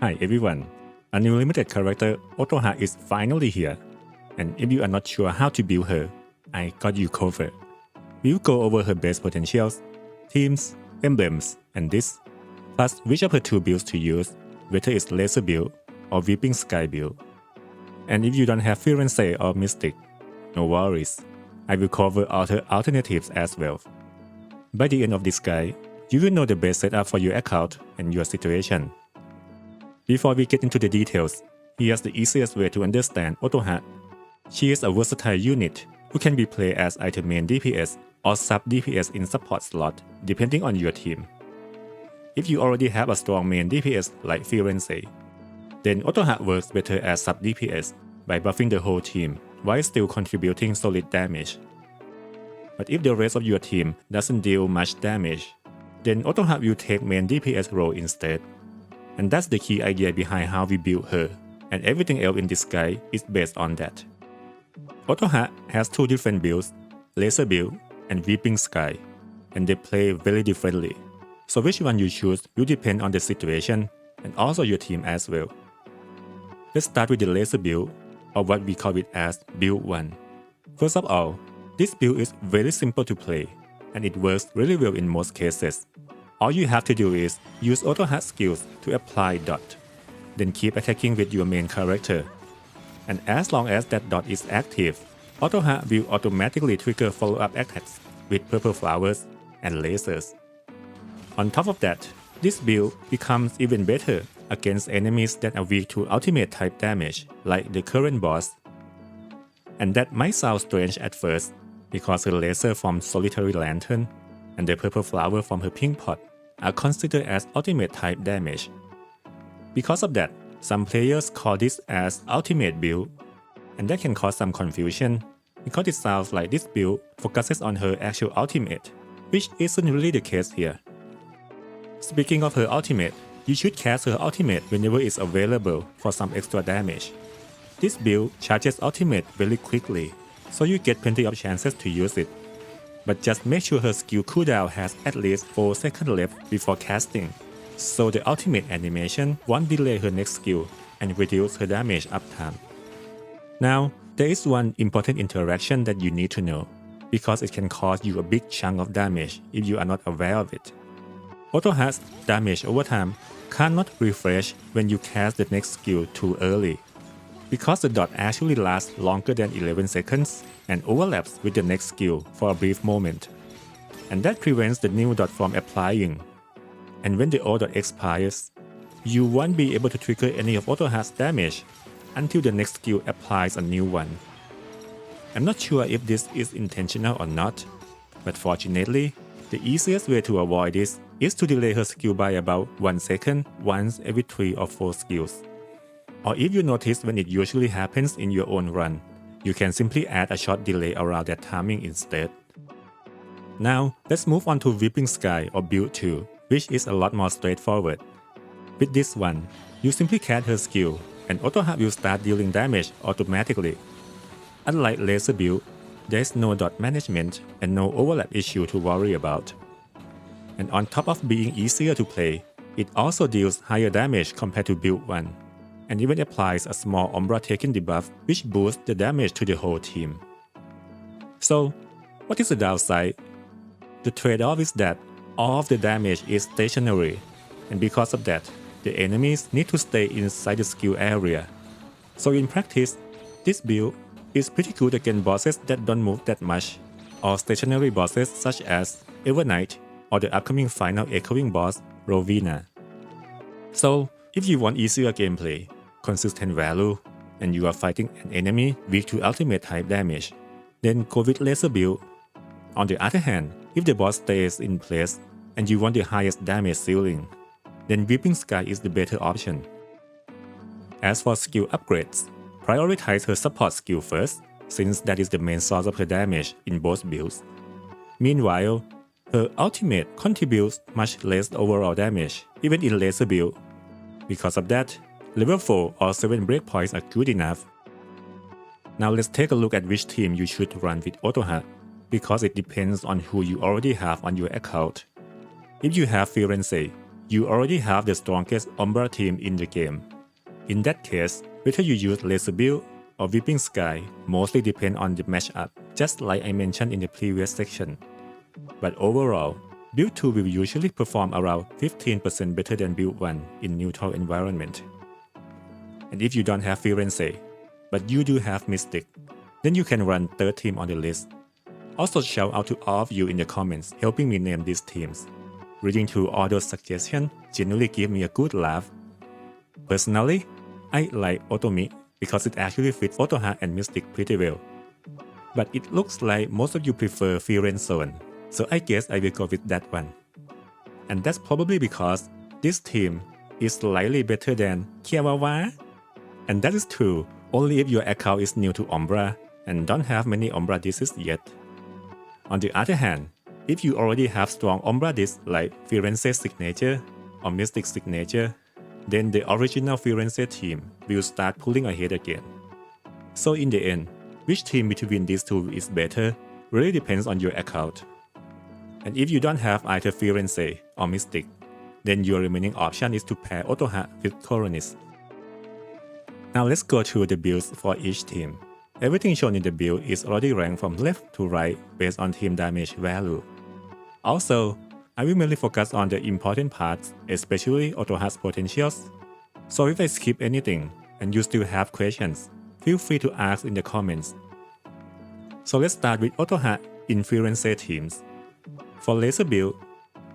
Hi everyone, a new limited character Otoha is finally here, and if you are not sure how to build her, I got you covered. We'll go over her base potentials, themes, emblems, and this, plus which of her two builds to use, whether it's laser build or weeping sky build. And if you don't have Firenze or Mistique, no worries, I will cover other alternatives as well. By the end of this guide, you will know the best setup for your account and your situation. Before we get into the details, here's the easiest way to understand Otoha. She is a versatile unit who can be played as either main DPS or sub DPS in support slot depending on your team. If you already have a strong main DPS like Firenze, then Otoha works better as sub DPS by buffing the whole team while still contributing solid damage. But if the rest of your team doesn't deal much damage, then Otoha will take main DPS role instead. And that's the key idea behind how we build her, and everything else in this guide is based on that. Otoha has two different builds, Laser build and Weeping Sky, and they play very differently. So which one you choose will depend on the situation and also your team as well. Let's start with the Laser build, or what we call it as Build 1. First of all, this build is very simple to play, and it works really well in most cases. All you have to do is use Otoha skills to apply dot, then keep attacking with your main character. And as long as that dot is active, Otoha will automatically trigger follow-up attacks with purple flowers and lasers. On top of that, this build becomes even better against enemies that are weak to ultimate type damage, like the current boss. And that might sound strange at first, because her laser from Solitary Lantern and the purple flower from her pink pot are considered as ultimate type damage. Because of that, some players call this as ultimate build, and that can cause some confusion because it sounds like this build focuses on her actual ultimate, which isn't really the case here. Speaking of her ultimate, you should cast her ultimate whenever it's available for some extra damage. This build charges ultimate very quickly, so you get plenty of chances to use it. But just make sure her skill cooldown has at least 4 seconds left before casting, so the ultimate animation won't delay her next skill and reduce her damage uptime. Now, there is one important interaction that you need to know, because it can cause you a big chunk of damage if you are not aware of it. Otoha's damage over time cannot refresh when you cast the next skill too early, because the dot actually lasts longer than 11 seconds and overlaps with the next skill for a brief moment. And that prevents the new dot from applying. And when the old dot expires, you won't be able to trigger any of Otoha's damage until the next skill applies a new one. I'm not sure if this is intentional or not, but fortunately, the easiest way to avoid this is to delay her skill by about 1 second once every 3 or 4 skills. Or if you notice when it usually happens in your own run, you can simply add a short delay around that timing instead. Now, let's move on to Weeping Sky or Build 2, which is a lot more straightforward. With this one, you simply cast her skill, and Otoha will start dealing damage automatically. Unlike Laser build, there is no dot management and no overlap issue to worry about. And on top of being easier to play, it also deals higher damage compared to Build 1. And even applies a small Umbra Taken debuff which boosts the damage to the whole team. So, what is the downside? The trade-off is that all of the damage is stationary, and because of that, the enemies need to stay inside the skill area. So in practice, this build is pretty good against bosses that don't move that much, or stationary bosses such as Evernight or the upcoming final echoing boss, Rovina. So, if you want easier gameplay, consistent value, and you are fighting an enemy weak to ultimate type damage, then go with Laser build. On the other hand, if the boss stays in place and you want the highest damage ceiling, then Weeping Sky is the better option. As for skill upgrades, prioritize her support skill first, since that is the main source of her damage in both builds. Meanwhile, her ultimate contributes much less overall damage, even in Laser build. Because of that, level 4 or 7 breakpoints are good enough. Now let's take a look at which team you should run with Otoha, because it depends on who you already have on your account. If you have Firenze, you already have the strongest Umbra team in the game. In that case, whether you use Laser Build or Weeping Sky mostly depend on the matchup, just like I mentioned in the previous section. But overall, Build 2 will usually perform around 15% better than Build 1 in neutral environment. And if you don't have Firenze, but you do have Mistique, then you can run third team on the list. Also shout out to all of you in the comments helping me name these teams. Reading through all those suggestions genuinely give me a good laugh. Personally, I like Otomi because it actually fits Otoha and Mistique pretty well. But it looks like most of you prefer Firenze, so I guess I will go with that one. And that's probably because this team is slightly better than GwGwAwA. And that is true only if your account is new to Umbra and don't have many Umbra discs yet. On the other hand, if you already have strong Umbra discs like Firenze Signature or Mistique Signature, then the original Firenze team will start pulling ahead again. So in the end, which team between these two is better really depends on your account. And if you don't have either Firenze or Mistique, then your remaining option is to pair Otoha with Coronis. Now let's go through the builds for each team. Everything shown in the build is already ranked from left to right based on team damage value. Also, I will mainly focus on the important parts, especially Otoha's potentials. So if I skip anything and you still have questions, feel free to ask in the comments. So let's start with Otoha in Firenze teams. For laser build,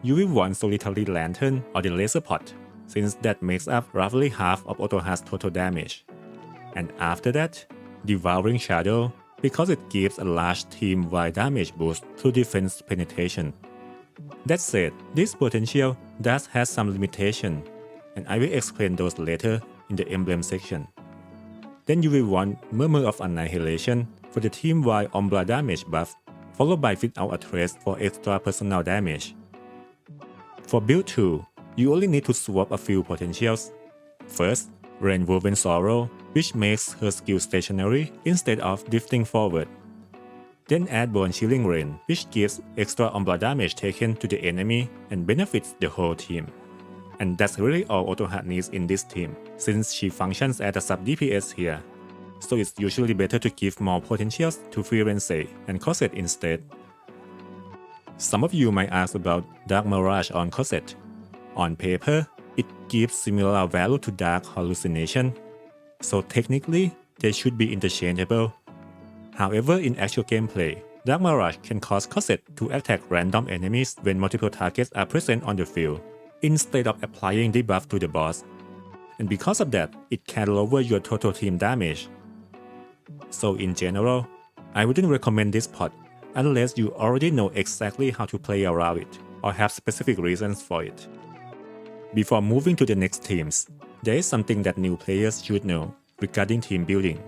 you will want Solitary Lantern or the Laser Pot, since that makes up roughly half of Otoha's total damage. And after that, Devouring Shadow, because it gives a large team-wide damage boost through defense penetration. That said, this potential does have some limitation, and I will explain those later in the Emblem section. Then you will want Murmur of Annihilation for the team-wide Umbra damage buff, followed by Without a Trace for extra personal damage. For build 2, you only need to swap a few potentials. First, Rainwoven Sorrow, which makes her skill stationary instead of drifting forward. Then add Bone Chilling Rain, which gives extra Umbra damage taken to the enemy and benefits the whole team. And that's really all Otoha needs in this team, since she functions as a sub DPS here. So it's usually better to give more potentials to Firenze and Cosette instead. Some of you might ask about Dark Mirage on Cosette. On paper, it gives similar value to Dark Hallucination, so technically they should be interchangeable. However, in actual gameplay, Dark Mirage can cause Cosette to attack random enemies when multiple targets are present on the field, instead of applying debuff to the boss. And because of that, it can lower your total team damage. So in general, I wouldn't recommend this pot unless you already know exactly how to play around it or have specific reasons for it. Before moving to the next teams, there is something that new players should know regarding team building.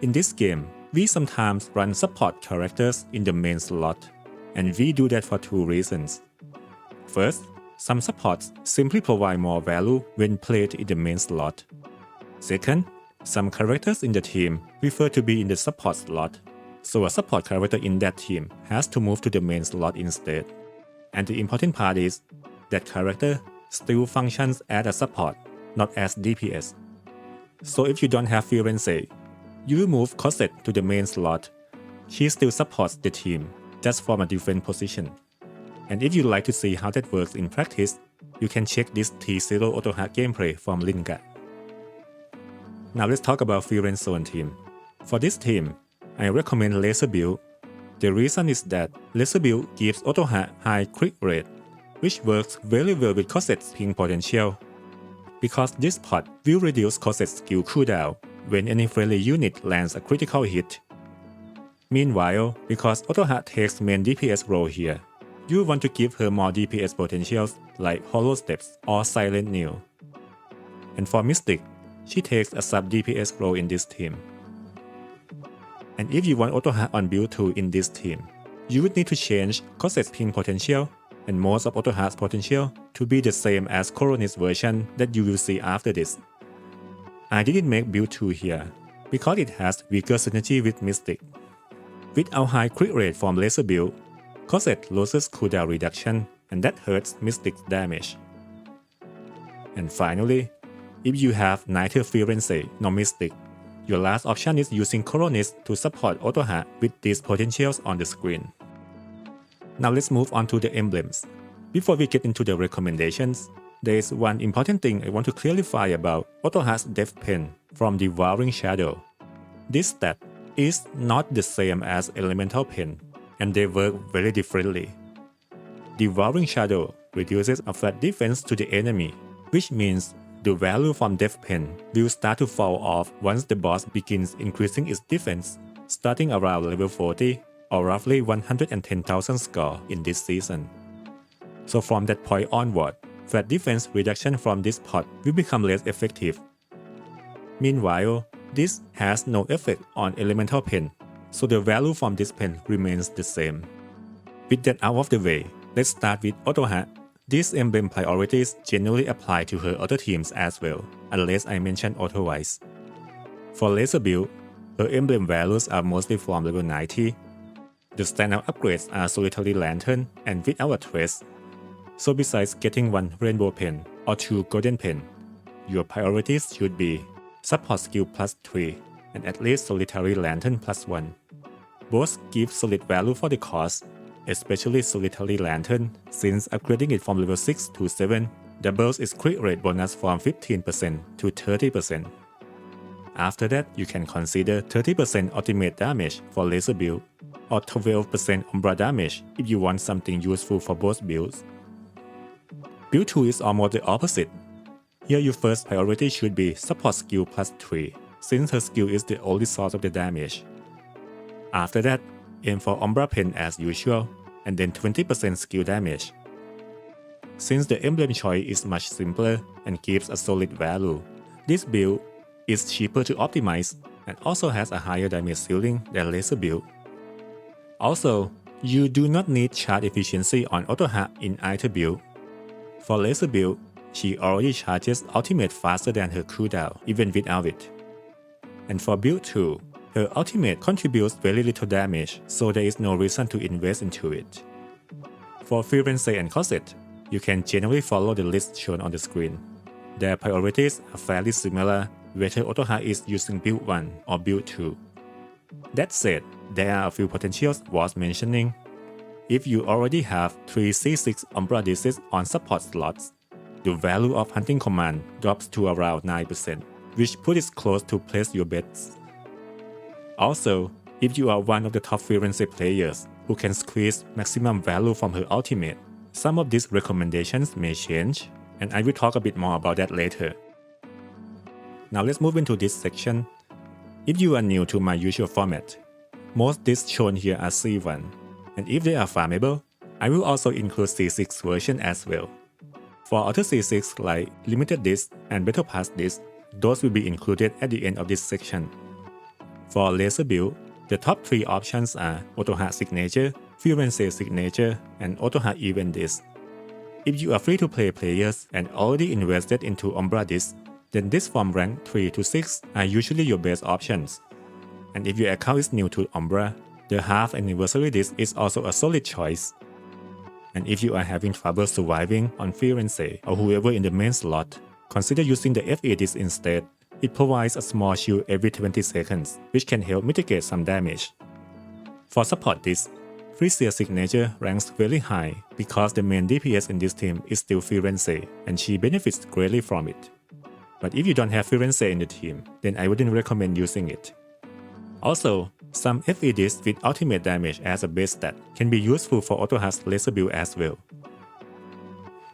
In this game, we sometimes run support characters in the main slot, and we do that for two reasons. First, some supports simply provide more value when played in the main slot. Second, some characters in the team prefer to be in the support slot, so a support character in that team has to move to the main slot instead. And the important part is that character still functions as a support, not as DPS. So if you don't have Firenze, you move Cosette to the main slot. She still supports the team, just from a different position. And if you'd like to see how that works in practice, you can check this T0 Otoha gameplay from Linga. Now let's talk about Firenze team. For this team, I recommend Laser Build. The reason is that Laser Build gives Otoha high crit rate, which works very well with Cosette's ping potential. Because this pot will reduce Cosette's skill cooldown when any friendly unit lands a critical hit. Meanwhile, because Otoha takes main DPS role here, you want to give her more DPS potentials like Hollow Steps or Silent Nail. And for Mistique, she takes a sub DPS role in this team. And if you want Otoha on build 2 in this team, you would need to change Cosette's ping potential and most of Otoha's potential to be the same as Coronis version that you will see after this. I didn't make build 2 here, because it has weaker synergy with Mistique. With our high crit rate from Laser Build, Cosette loses cooldown reduction and that hurts Mystique's damage. And finally, if you have neither Firenze nor Mistique, your last option is using Coronis to support Otoha with these potentials on the screen. Now let's move on to the emblems. Before we get into the recommendations, there is one important thing I want to clarify about Otoha's Death Pen from Devouring Shadow. This stat is not the same as Elemental Pen, and they work very differently. Devouring Shadow reduces a flat defense to the enemy, which means the value from Death Pen will start to fall off once the boss begins increasing its defense, starting around level 40 or roughly 110,000 score in this season. So from that point onward, flat defense reduction from this pot will become less effective. Meanwhile, this has no effect on Elemental Pen, so the value from this pen remains the same. With that out of the way, let's start with Otoha. These emblem priorities generally apply to her other teams as well, unless I mention otherwise. For laser build, her emblem values are mostly from level 90. The standout upgrades are Solitary Lantern and Without a Trace. So besides getting one Rainbow Pen or 2 Golden Pen, your priorities should be Support Skill plus 3 and at least Solitary Lantern plus 1. Both give solid value for the cost, especially Solitary Lantern, since upgrading it from level 6 to 7 doubles its crit rate bonus from 15% to 30%. After that, you can consider 30% ultimate damage for laser build, or 12% Umbra damage if you want something useful for both builds. Build 2 is almost the opposite. Here your first priority should be Support Skill plus 3, since her skill is the only source of the damage. After that, aim for Umbra Pen as usual, and then 20% skill damage. Since the emblem choice is much simpler and gives a solid value, this build is cheaper to optimize and also has a higher damage ceiling than laser build. Also, you do not need charge efficiency on Otoha in either build. For laser build, she already charges ultimate faster than her cooldown even without it. And for build 2, her ultimate contributes very little damage, so there is no reason to invest into it. For Firenze and Cosette, you can generally follow the list shown on the screen. Their priorities are fairly similar whether Otoha is using build 1 or build 2. That said, there are a few potentials worth mentioning. If you already have 3 C6 Umbra Disease on support slots, the value of Hunting Command drops to around 9%, which puts it close to place your bets. Also, if you are one of the top Firenze players who can squeeze maximum value from her ultimate, some of these recommendations may change, and I will talk a bit more about that later. Now let's move into this section. If you are new to my usual format, most discs shown here are C1, and if they are farmable, I will also include C6 version as well. For other C6 like Limited Disc and Battle Pass Disc, those will be included at the end of this section. For laser build, the top 3 options are Otoha Signature, Firenze Signature, and Otoha Event Disc. If you are free-to-play players and already invested into Umbra Disc, then discs from rank 3 to 6 are usually your best options. And if your account is new to Umbra, the half anniversary disc is also a solid choice. And if you are having trouble surviving on Firenze or whoever in the main slot, consider using the FE disc instead. It provides a small shield every 20 seconds, which can help mitigate some damage. For support disc, Firenze Signature ranks very high because the main DPS in this team is still Firenze, and she benefits greatly from it. But if you don't have Firenze in the team, then I wouldn't recommend using it. Also, some FE disc with ultimate damage as a base stat can be useful for Otoha's laser build as well.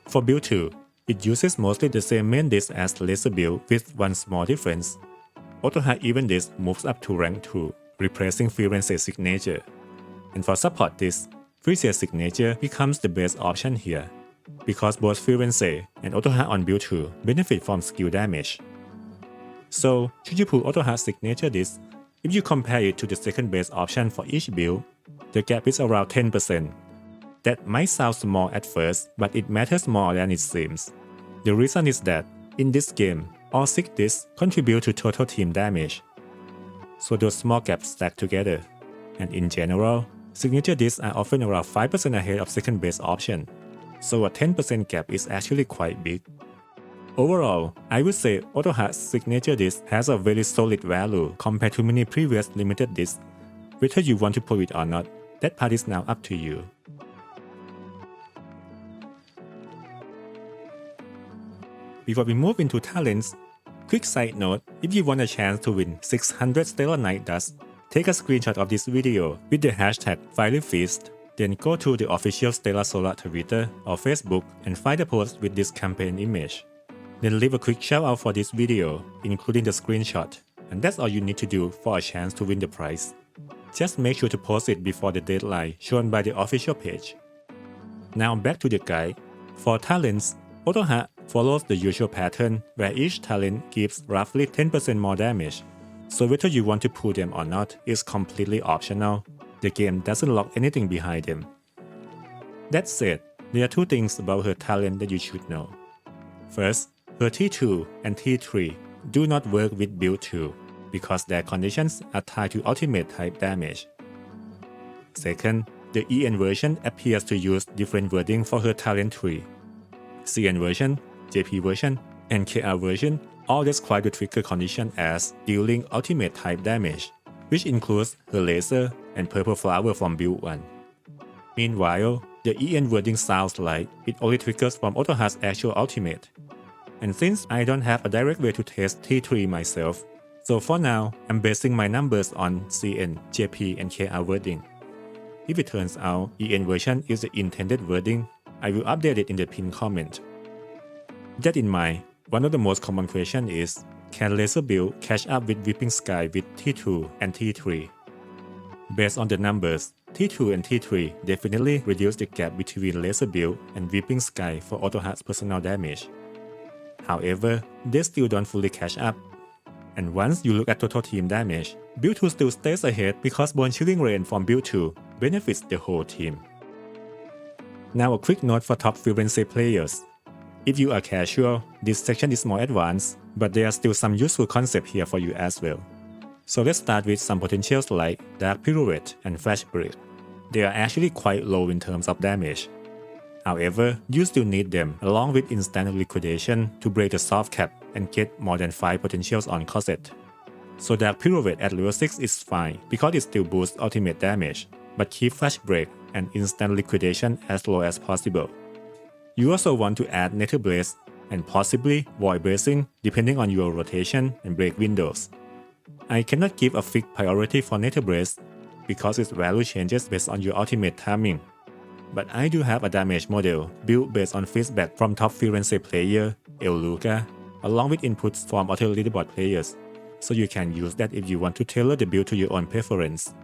For build 2, it uses mostly the same main disc as laser build with one small difference. Otoha Event Disc moves up to rank 2, replacing Firenze Signature. And for support disc, Firenze Signature becomes the best option here, because both Firenze and Otoha on build 2 benefit from skill damage. So, should you pull Otoha Signature disc? If you compare it to the second best option for each build, the gap is around 10%. That might sound small at first, but it matters more than it seems. The reason is that, in this game, all 6 discs contribute to total team damage. So those small gaps stack together. And in general, signature discs are often around 5% ahead of second best option. So a 10% gap is actually quite big. Overall, I would say Otoha's signature disc has a very solid value compared to many previous limited discs. Whether you want to pull it or not, that part is now up to you. Before we move into talents, quick side note, if you want a chance to win 600 Stellar Knight dust, take a screenshot of this video with the hashtag FieryFeast, then go to the official Stella Sora Twitter or Facebook and find the post with this campaign image. Then leave a quick shout out for this video, including the screenshot, and that's all you need to do for a chance to win the prize. Just make sure to post it before the deadline shown by the official page. Now back to the guide. For talents, Otoha follows the usual pattern where each talent gives roughly 10% more damage, so whether you want to pull them or not is completely optional. The game doesn't lock anything behind them. That said, there are two things about her talent that you should know. First, her T2 and T3 do not work with build 2 because their conditions are tied to ultimate type damage. Second, the EN version appears to use different wording for her talent tree. CN version, JP version, and KR version all describe the trigger condition as dealing ultimate type damage, which includes her laser and purple flower from build 1. Meanwhile, the EN wording sounds like it only triggers from Otoha's actual ultimate. And since I don't have a direct way to test T3 myself, so for now, I'm basing my numbers on CN, JP, and KR wording. If it turns out EN version is the intended wording, I will update it in the pinned comment. With that in mind, one of the most common questions is, can laser build catch up with Weeping Sky with T2 and T3? Based on the numbers, T2 and T3 definitely reduce the gap between laser build and Weeping Sky for Otoha's personal damage. However, they still don't fully catch up. And once you look at total team damage, Build 2 still stays ahead because Bone Chilling Rain from Build 2 benefits the whole team. Now a quick note for top Firenze players. If you are casual, this section is more advanced, but there are still some useful concepts here for you as well. So let's start with some potentials like Dark Pirouette and Flash Break. They are actually quite low in terms of damage. However, you still need them along with Instant Liquidation to break the soft cap and get more than 5 potentials on Cosette. So Dark Pirouette at level 6 is fine because it still boosts ultimate damage, but keep Flash Break and Instant Liquidation as low as possible. You also want to add Nether Blaze and possibly Void Bracing depending on your rotation and break windows. I cannot give a fixed priority for Nether Blaze because its value changes based on your ultimate timing. But I do have a damage model built based on feedback from top Firenze player, Luca, along with inputs from other leaderboard players, so you can use that if you want to tailor the build to your own preference.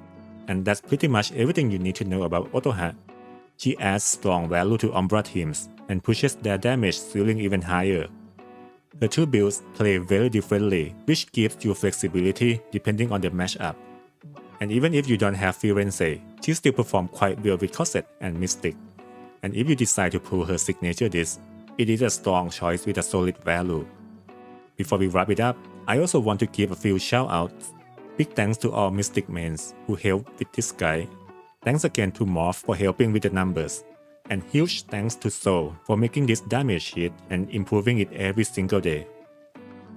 And that's pretty much everything you need to know about Otoha. She adds strong value to Umbra teams and pushes their damage ceiling even higher. The two builds play very differently, which gives you flexibility depending on the matchup. And even if you don't have Firenze, she still performs quite well with Cosette and Mistique. And if you decide to pull her signature disc, it is a strong choice with a solid value. Before we wrap it up, I also want to give a few shoutouts. Big thanks to all Mistique mains who helped with this guide. Thanks again to Morph for helping with the numbers. And huge thanks to Soul for making this damage sheet and improving it every single day.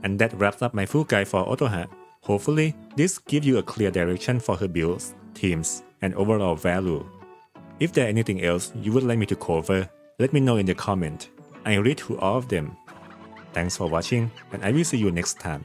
And that wraps up my full guide for Otoha. Hopefully, this gives you a clear direction for her builds, teams, and overall value. If there's anything else you would like me to cover, let me know in the comment. I read through all of them. Thanks for watching, and I will see you next time.